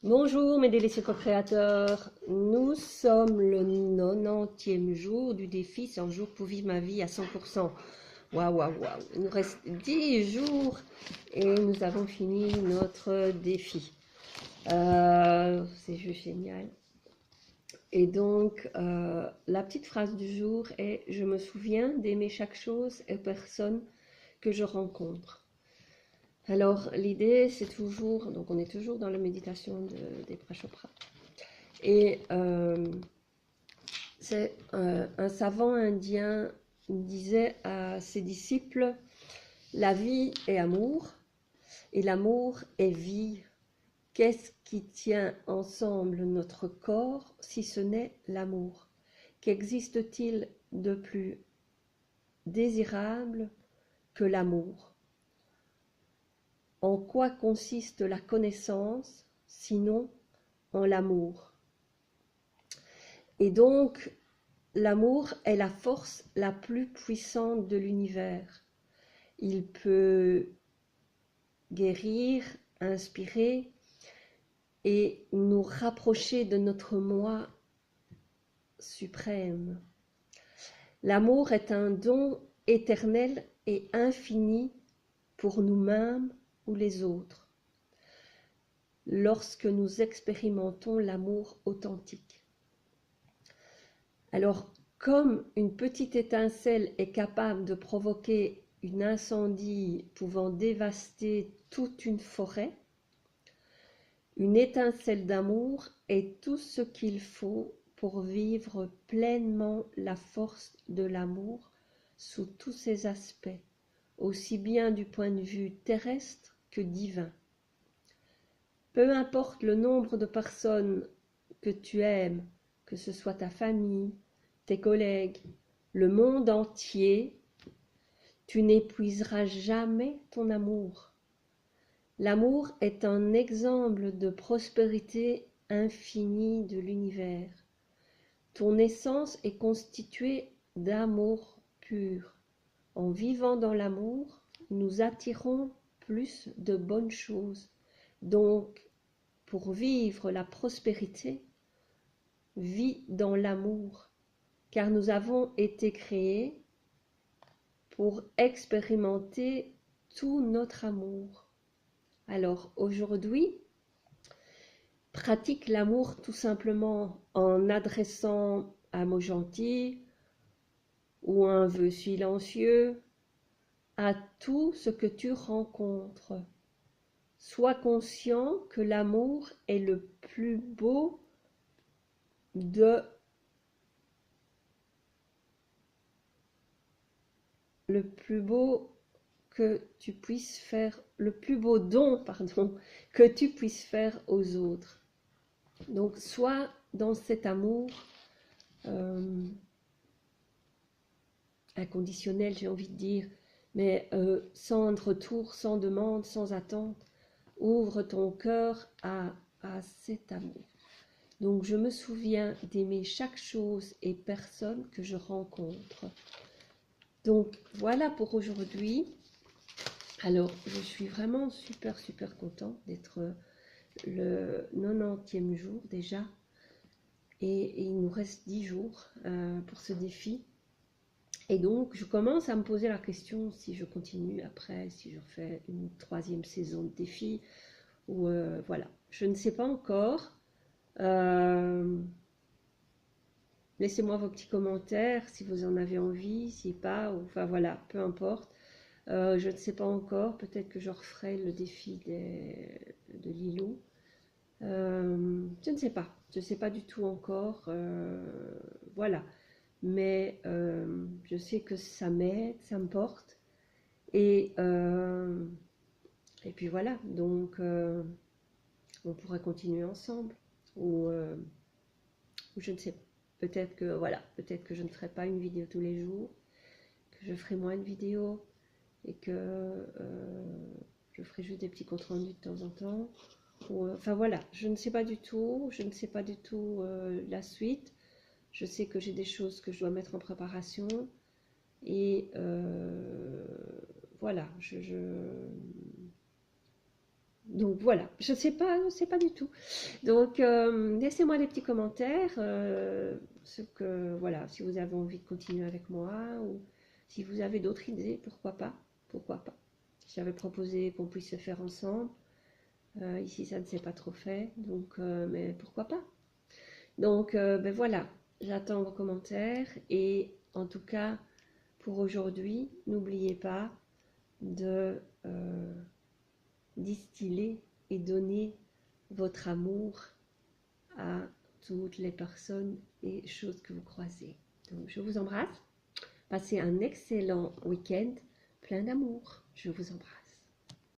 Bonjour mes délices co-créateurs, nous sommes le 90e jour du défi 100 jours pour vivre ma vie à 100%. Waouh, waouh, waouh, il nous reste 10 jours et nous avons fini notre défi. C'est juste génial. Et donc, la petite phrase du jour est « Je me souviens d'aimer chaque chose et personne que je rencontre ». Alors, l'idée, c'est toujours, donc on est toujours dans la méditation des Prachopras. Et c'est un savant indien disait à ses disciples, la vie est amour et l'amour est vie. Qu'est-ce qui tient ensemble notre corps si ce n'est l'amour? Qu'existe-t-il de plus désirable que l'amour? En quoi consiste la connaissance, sinon en l'amour? Et donc, l'amour est la force la plus puissante de l'univers. Il peut guérir, inspirer et nous rapprocher de notre moi suprême. L'amour est un don éternel et infini pour nous-mêmes ou les autres, lorsque nous expérimentons l'amour authentique. Alors, comme une petite étincelle est capable de provoquer un incendie pouvant dévaster toute une forêt, une étincelle d'amour est tout ce qu'il faut pour vivre pleinement la force de l'amour sous tous ses aspects, aussi bien du point de vue terrestre que divin. Peu importe le nombre de personnes que tu aimes, que ce soit ta famille, tes collègues, le monde entier, tu n'épuiseras jamais ton amour. L'amour est un exemple de prospérité infinie de l'univers. Ton essence est constituée d'amour pur. En vivant dans l'amour, nous attirons plus de bonnes choses. Donc, pour vivre la prospérité, vis dans l'amour, car nous avons été créés pour expérimenter tout notre amour. Alors aujourd'hui, pratique l'amour tout simplement en adressant un mot gentil ou un vœu silencieux à tout ce que tu rencontres. Sois conscient que l'amour est le plus beau que tu puisses faire, le plus beau don, que tu puisses faire aux autres. Donc, sois dans cet amour inconditionnel, j'ai envie de dire, mais sans retour, sans demande, sans attente. Ouvre ton cœur à cet amour. Donc, je me souviens d'aimer chaque chose et personne que je rencontre. Donc, voilà pour aujourd'hui. Alors, je suis vraiment super contente d'être le 90e jour déjà. Et il nous reste 10 jours pour ce défi. Et donc, je commence à me poser la question si je continue après, si je refais une 3e saison de défi. Ou voilà, je ne sais pas encore. Laissez-moi vos petits commentaires si vous en avez envie, si pas, ou, enfin voilà, peu importe. Je ne sais pas encore, peut-être que je referai le défi de Lilou. Je ne sais pas, je ne sais pas du tout encore. Voilà, mais je sais que ça m'aide, ça me porte. Et puis voilà, donc on pourrait continuer ensemble. Ou je ne sais pas. Peut-être que voilà, peut-être que je ne ferai pas une vidéo tous les jours, que je ferai moins de vidéos et que je ferai juste des petits comptes rendus de temps en temps. Ou, enfin voilà, je ne sais pas du tout, je ne sais pas du tout la suite. Je sais que j'ai des choses que je dois mettre en préparation et voilà, Donc voilà, je sais pas du tout. Donc laissez-moi des petits commentaires, voilà, si vous avez envie de continuer avec moi ou si vous avez d'autres idées, pourquoi pas. J'avais proposé qu'on puisse se faire ensemble. Ici, ça ne s'est pas trop fait, donc mais pourquoi pas. Donc ben voilà, j'attends vos commentaires et en tout cas pour aujourd'hui, n'oubliez pas de distiller et donner votre amour à toutes les personnes et choses que vous croisez. Donc, je vous embrasse. Passez un excellent week-end plein d'amour. Je vous embrasse.